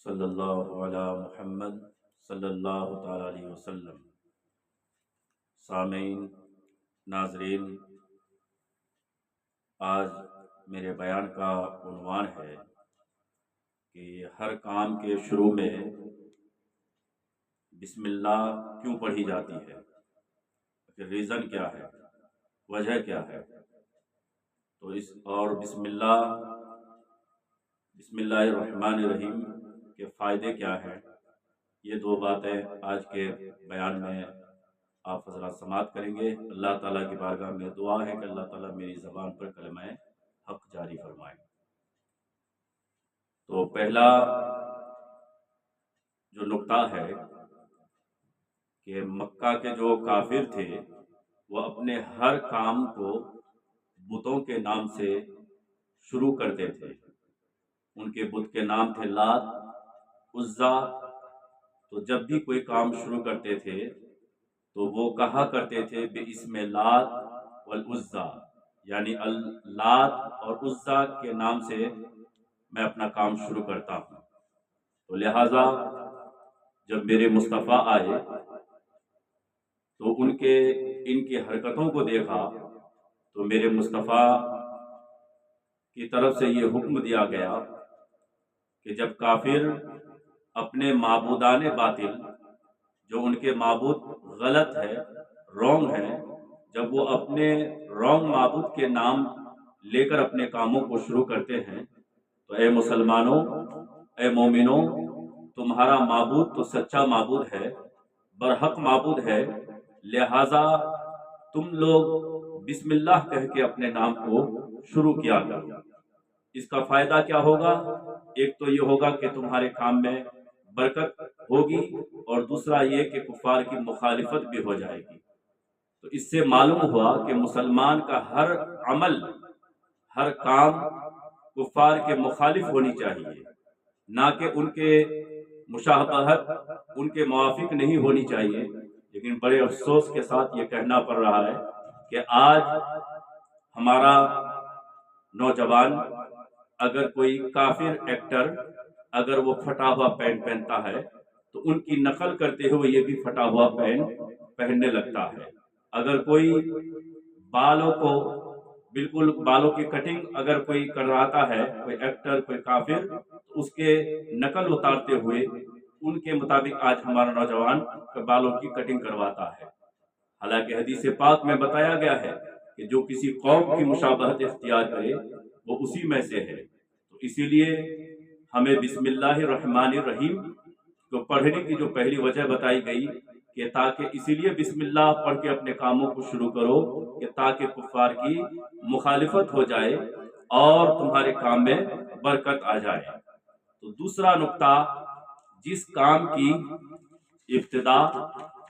صلی اللہ علی محمد صلی اللہ تعالی علیہ وسلم۔ سامعین، ناظرین، آج میرے بیان کا عنوان ہے کہ ہر کام کے شروع میں بسم اللہ کیوں پڑھی جاتی ہے، ریزن کیا ہے، وجہ کیا ہے۔ تو بسم اللہ الرحمن الرحیم کے فائدے کیا ہیں، یہ دو باتیں آج کے بیان میں آپ حضرات سماعت کریں گے۔ اللہ تعالیٰ کی بارگاہ میں دعا ہے کہ اللہ تعالیٰ میری زبان پر کلمہ حق جاری فرمائے۔ تو پہلا جو نقطہ ہے کہ مکہ کے جو کافر تھے وہ اپنے ہر کام کو بتوں کے نام سے شروع کرتے تھے۔ ان کے بت کے نام تھے لات، عزا۔ تو جب بھی کوئی کام شروع کرتے تھے تو وہ کہا کرتے تھے بِاسْمِ لات والعزا، یعنی لات اور عزا کے نام سے میں اپنا کام شروع کرتا ہوں۔ تو لہٰذا جب میرے مصطفیٰ آئے تو ان کی حرکتوں کو دیکھا تو میرے مصطفیٰ کی طرف سے یہ حکم دیا گیا کہ جب کافر اپنے معبودان باطل، جو ان کے معبود غلط ہے، رونگ ہے، جب وہ اپنے رونگ معبود کے نام لے کر اپنے کاموں کو شروع کرتے ہیں تو اے مسلمانوں، اے مومنوں، تمہارا معبود تو سچا معبود ہے، برحق معبود ہے، لہذا تم لوگ بسم اللہ کہہ کے اپنے نام کو شروع کیا کرو۔ اس کا فائدہ کیا ہوگا؟ ایک تو یہ ہوگا کہ تمہارے کام میں برکت ہوگی، اور دوسرا یہ کہ کفار کی مخالفت بھی ہو جائے گی۔ تو اس سے معلوم ہوا کہ مسلمان کا ہر عمل، ہر کام کفار کے مخالف ہونی چاہیے، نہ کہ ان کے مشابہت، ان کے موافق نہیں ہونی چاہیے۔ لیکن بڑے افسوس کے ساتھ یہ کہنا پڑ رہا ہے کہ آج ہمارا نوجوان اگر کوئی کافر ایکٹر اگر وہ پھٹا ہوا پینٹ پہنتا ہے تو ان کی نقل کرتے ہوئے یہ بھی پھٹا ہوا پینٹ پہننے لگتا ہے۔ اگر کوئی بالوں کو بالکل بالوں کی کٹنگ اگر کوئی کرواتا ہے، کوئی ایکٹر، کوئی کافر، تو اس کے نقل اتارتے ہوئے ان کے مطابق آج ہمارا نوجوان بالوں کی کٹنگ کرواتا ہے۔ حالانکہ حدیث پاک میں بتایا گیا ہے کہ جو کسی قوم کی مشابہت اختیار کرے وہ اسی میں سے ہے۔ تو اسی لیے ہمیں بسم اللہ الرحمن الرحیم کو پڑھنے کی جو پہلی وجہ بتائی گئی کہ تاکہ اسی لیے بسم اللہ پڑھ کے اپنے کاموں کو شروع کرو کہ تاکہ کفار کی مخالفت ہو جائے اور تمہارے کام میں برکت آ جائے۔ تو دوسرا نقطہ، جس کام کی ابتدا،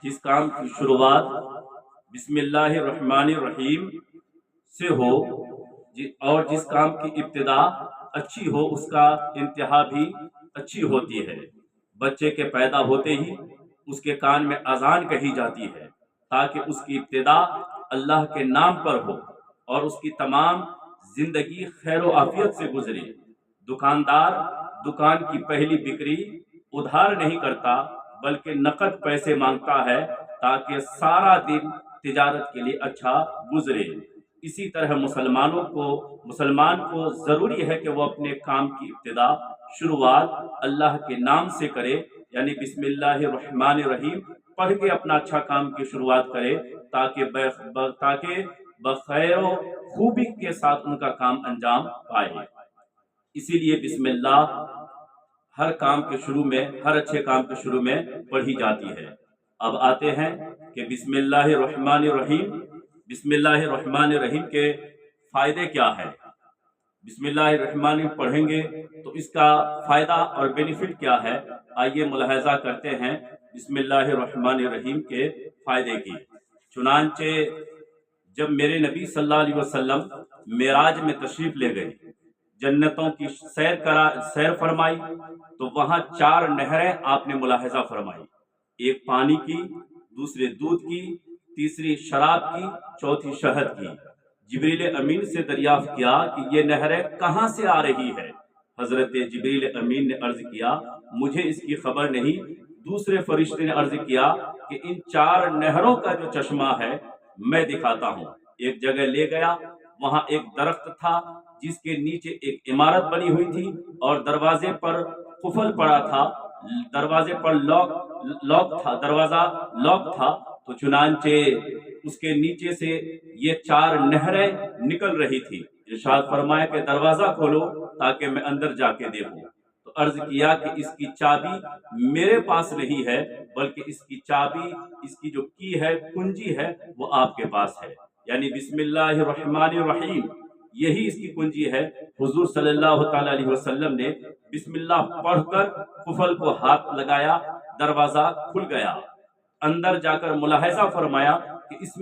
جس کام کی شروعات بسم اللہ الرحمن الرحیم سے ہو، اور جس کام کی ابتدا اچھی ہو اس کا انتہا بھی اچھی ہوتی ہے۔ بچے کے پیدا ہوتے ہی اس کے کان میں اذان کہی جاتی ہے تاکہ اس کی ابتدا اللہ کے نام پر ہو اور اس کی تمام زندگی خیر و عافیت سے گزرے۔ دکاندار دکان کی پہلی بکری ادھار نہیں کرتا بلکہ نقد پیسے مانگتا ہے تاکہ سارا دن تجارت کے لیے اچھا گزرے۔ اسی طرح مسلمان کو ضروری ہے کہ وہ اپنے کام کی ابتدا، شروعات اللہ کے نام سے کرے، یعنی بسم اللہ الرحمن الرحیم پڑھ کے اپنا اچھا کام کی شروعات کرے تاکہ بخیر و خوبی کے ساتھ ان کا کام انجام پائے۔ اسی لیے بسم اللہ ہر کام کے شروع میں، ہر اچھے کام کے شروع میں پڑھی جاتی ہے۔ اب آتے ہیں کہ بسم اللہ الرحمن الرحیم، بسم اللہ الرحمن الرحیم کے فائدے کیا ہے۔ بسم اللہ الرحمن الرحیم پڑھیں گے تو اس کا فائدہ اور بینیفٹ کیا ہے، آئیے ملاحظہ کرتے ہیں بسم اللہ الرحمن الرحیم کے فائدے کی۔ چنانچہ جب میرے نبی صلی اللہ علیہ وسلم معراج میں تشریف لے گئے، جنتوں کی سیر فرمائی، تو وہاں 4 نہریں آپ نے ملاحظہ فرمائی، ایک پانی کی، دوسرے دودھ کی، تیسری شراب کی، چوتھی شہد کی۔ جبریل امین سے دریافت کیا کہ یہ نہریں کہاں سے آ رہی ہے؟ حضرت جبریل امین نے عرض کیا مجھے اس کی خبر نہیں۔ دوسرے فرشتے نے عرض کیا کہ ان 4 نہروں کا جو چشمہ ہے میں دکھاتا ہوں۔ ایک جگہ لے گیا، وہاں ایک درخت تھا جس کے نیچے ایک عمارت بنی ہوئی تھی اور دروازے پر قفل پڑا تھا، دروازے پر دروازہ لاک تھا۔ تو چنانچہ اس کے نیچے سے یہ 4 نہریں نکل رہی تھی۔ ارشاد فرمایا کہ دروازہ کھولو تاکہ میں اندر جا کے دیکھوں۔ تو عرض کیا کہ اس کی چابی میرے پاس نہیں ہے، بلکہ اس کی چابی، اس کی جو کی ہے، کنجی ہے، وہ آپ کے پاس ہے۔ یعنی بسم اللہ الرحمن الرحیم، یہی اس کی کنجی ہے۔ حضور صلی اللہ تعالی علیہ وسلم نے بسم اللہ پڑھ کر قفل کو ہاتھ لگایا، دروازہ کھل گیا۔ اندر جا کر ملاحظہ فرمایا کہ اس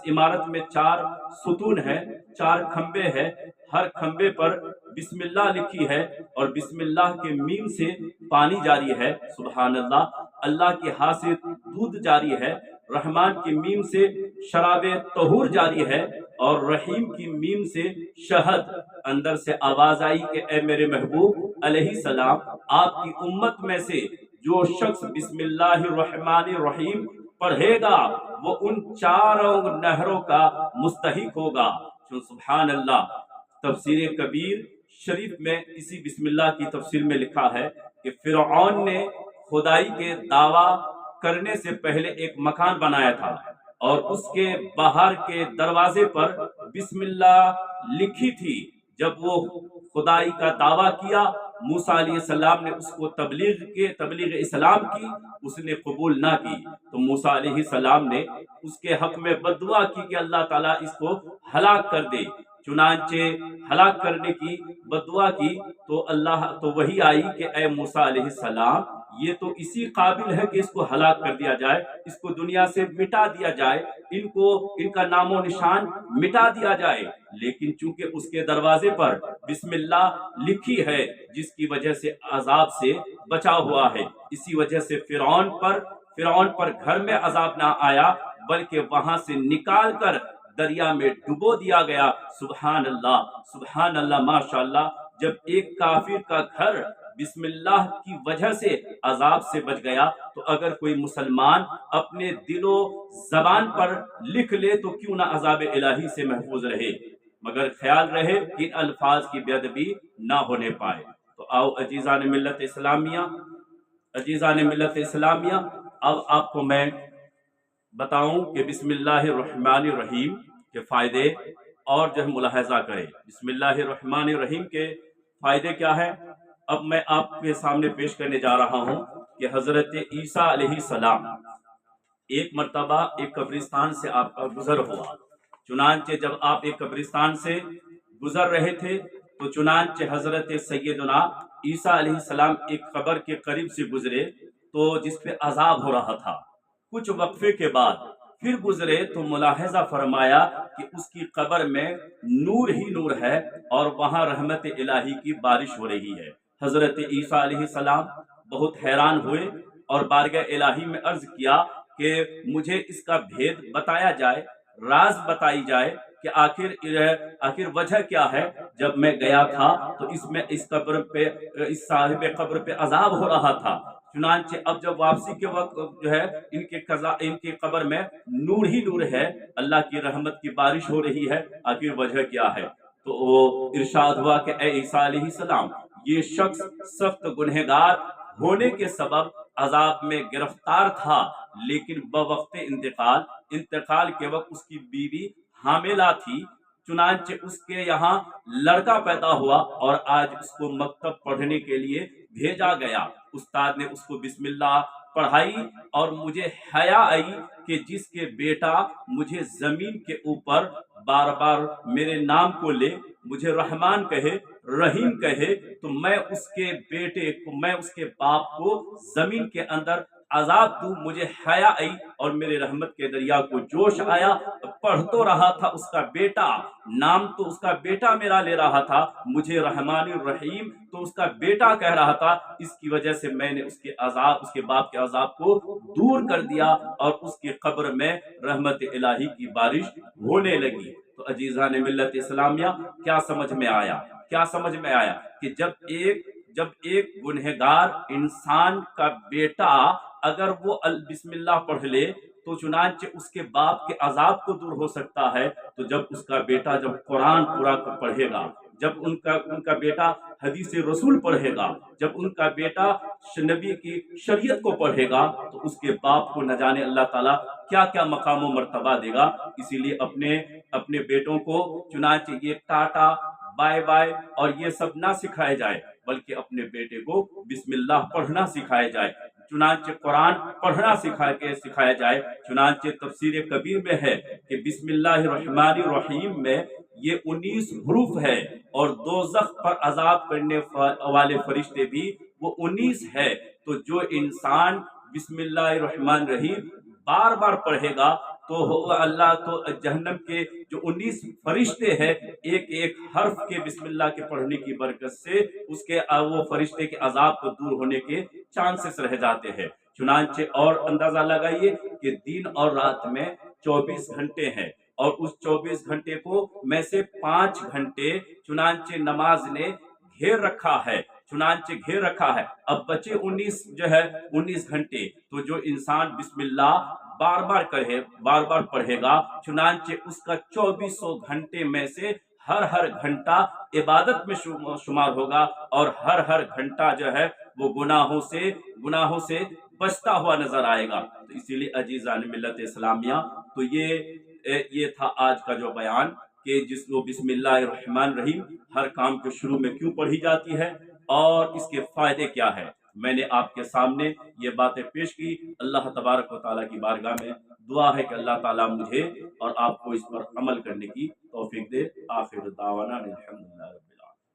عمارت میں 4 ستون ہے، 4 کھمبے ہیں، ہر کھمبے پر بسم اللہ لکھی ہے اور بسم اللہ کے میم سے پانی جاری ہے۔ سبحان اللہ، اللہ کی ہاں سے دودھ جاری ہے، رحمان کی میم سے شراب طہور جاری ہے اور رحیم کی میم سے شہد۔ اندر سے آواز آئی کہ اے میرے محبوب علیہ السلام، آپ کی امت میں سے جو شخص بسم اللہ الرحمن الرحیم پڑھے گا وہ ان 4 نہروں کا مستحق ہوگا۔ سبحان اللہ۔ تفسیر کبیر شریف میں اسی بسم اللہ کی تفسیر میں لکھا ہے کہ فرعون نے خدائی کے دعویٰ کرنے سے پہلے ایک مکان بنایا تھا اور اس کے باہر کے دروازے پر بسم اللہ لکھی تھی۔ جب وہ خدائی کا دعویٰ کیا، موسیٰ علیہ السلام نے اس کو تبلیغ اسلام کی، اس نے قبول نہ کی، تو موسیٰ علیہ السلام نے اس کے حق میں بد دعا کی کہ اللہ تعالیٰ اس کو ہلاک کر دے۔ چنانچہ ہلاک کرنے کی بد دعا کی تو وہی آئی کہ اے موسیٰ علیہ السلام، یہ تو اسی قابل ہے کہ اس کو ہلاک کر دیا جائے، اس کو دنیا سے مٹا دیا جائے، ان کا نام و نشان مٹا دیا جائے، لیکن چونکہ اس کے دروازے پر بسم اللہ لکھی ہے جس کی وجہ سے عذاب سے بچا ہوا ہے، اسی وجہ سے فرعون پر گھر میں عذاب نہ آیا بلکہ وہاں سے نکال کر دریا میں ڈبو دیا گیا۔ سبحان اللہ، سبحان اللہ، ماشاءاللہ۔ جب ایک کافر کا گھر بسم اللہ کی وجہ سے عذاب سے بچ گیا تو اگر کوئی مسلمان اپنے دل و زبان پر لکھ لے تو کیوں نہ عذاب الہی سے محفوظ رہے، مگر خیال رہے کہ ان الفاظ کی بے ادبی نہ ہونے پائے۔ تو آؤ عزیزان ملت اسلامیہ، اب آپ کو میں بتاؤں کہ بسم اللہ الرحمن الرحیم کے فائدے اور جو ملاحظہ کریں۔ بسم اللہ الرحمن الرحیم کے فائدے کیا ہیں؟ اب میں آپ کے سامنے پیش کرنے جا رہا ہوں کہ حضرت عیسیٰ علیہ السلام ایک مرتبہ ایک قبرستان سے آپ کا گزر ہوا۔ چنانچہ جب آپ ایک قبرستان سے گزر رہے تھے تو چنانچہ حضرت سیدنا عیسیٰ علیہ السلام ایک قبر کے قریب سے گزرے تو جس پہ عذاب ہو رہا تھا۔ کچھ وقفے کے بعد پھر گزرے تو ملاحظہ فرمایا کہ اس کی قبر میں نور ہی نور ہے اور وہاں رحمت الہی کی بارش ہو رہی ہے۔ حضرت عیسیٰ علیہ السلام بہت حیران ہوئے اور بارگاہ الہی میں عرض کیا کہ مجھے اس کا بھید بتایا جائے، راز بتائی جائے کہ آخر وجہ کیا ہے۔ جب میں گیا تھا تو اس صاحب قبر پہ عذاب ہو رہا تھا، چنانچہ اب جب واپسی کے وقت جو ہے ان کی قبر میں نور ہی نور ہے، اللہ کی رحمت کی بارش ہو رہی ہے، آخر وجہ کیا ہے؟ تو وہ ارشاد ہوا کہ اے عیسیٰ علیہ السلام، یہ شخص سخت گنہگار ہونے کے سبب عذاب میں گرفتار تھا، لیکن بوقت انتقال کے وقت اس کی بیوی حاملہ تھی، چنانچہ اس کے یہاں لڑکا پیدا ہوا اور آج اس کو مکتب پڑھنے کے لیے بھیجا گیا۔ استاد نے اس کو بسم اللہ پڑھائی اور مجھے حیا آئی کہ جس کے بیٹا مجھے زمین کے اوپر بار بار میرے نام کو لے، مجھے رحمان کہے، رحیم کہے، تو میں اس کے بیٹے کو، میں اس کے باپ کو زمین کے اندر عذاب دوں۔ مجھے حیا آئی اور میرے رحمت کے دریا کو جوش آیا، پڑھ تو رہا تھا اس کا بیٹا، نام تو اس کا بیٹا میرا لے رہا تھا، مجھے رحمان الرحیم تو اس کا بیٹا کہہ رہا تھا، اس کی وجہ سے میں نے اس کے باپ کے عذاب کو دور کر دیا اور اس کی قبر میں رحمت الہی کی بارش ہونے لگی۔ تو عزیزان ملت اسلامیہ، کیا سمجھ میں آیا کہ جب ایک گنہگار انسان کا بیٹا اگر وہ بسم اللہ پڑھ لے تو چنانچہ اس کے باپ کے عذاب کو دور ہو سکتا ہے، تو جب اس کا بیٹا جب قرآن پورا پڑھے گا، جب ان کا بیٹا حدیث رسول پڑھے گا، جب ان کا بیٹا نبی کی شریعت کو پڑھے گا، تو اس کے باپ کو نہ جانے اللہ تعالیٰ کیا کیا مقام و مرتبہ دے گا۔ اسی لیے اپنے بیٹوں کو چنانچہ یہ ٹاٹا بائے بائے اور یہ سب نہ سکھائے جائے، بلکہ اپنے بیٹے کو بسم اللہ پڑھنا سکھایا جائے، چنانچہ قرآن پڑھنا سکھایا جائے۔ چنانچہ تفسیر کبیر میں ہے کہ بسم اللہ الرحمن الرحیم میں یہ 19 حروف ہے، اور دوزخ پر عذاب کرنے والے فرشتے بھی وہ 19 ہے۔ تو جو انسان بسم اللہ الرحمن الرحیم بار بار پڑھے گا تو اللہ تو جہنم کے جو 19 فرشتے ہیں، ایک ایک حرف کے بسم اللہ کے پڑھنے کی برکت سے اس کے وہ فرشتے کے عذاب کو دور ہونے کے چانسز رہ جاتے ہیں۔ چنانچہ اور اندازہ لگائیے کہ دن اور رات میں 24 گھنٹے ہیں، اور اس 24 گھنٹے کو میں سے 5 گھنٹے چنانچہ نماز نے گھیر رکھا ہے، اب بچے 19 گھنٹے۔ تو جو انسان بسم اللہ بار بار پڑھے گا، چنانچہ اس کا 2400 گھنٹے میں سے ہر گھنٹہ عبادت میں شمار ہوگا، اور ہر گھنٹہ جو ہے وہ گناہوں سے بچتا ہوا نظر آئے گا۔ تو اسی لیے عزیزان ملت اسلامیہ، تو یہ تھا آج کا جو بیان کہ جس کو بسم اللہ الرحمن الرحیم ہر کام کے شروع میں کیوں پڑھی جاتی ہے اور اس کے فائدے کیا ہے، میں نے آپ کے سامنے یہ باتیں پیش کی۔ اللہ تبارک و تعالیٰ کی بارگاہ میں دعا ہے کہ اللہ تعالیٰ مجھے اور آپ کو اس پر عمل کرنے کی توفیق دے۔ آخر دعوانا الحمدللہ۔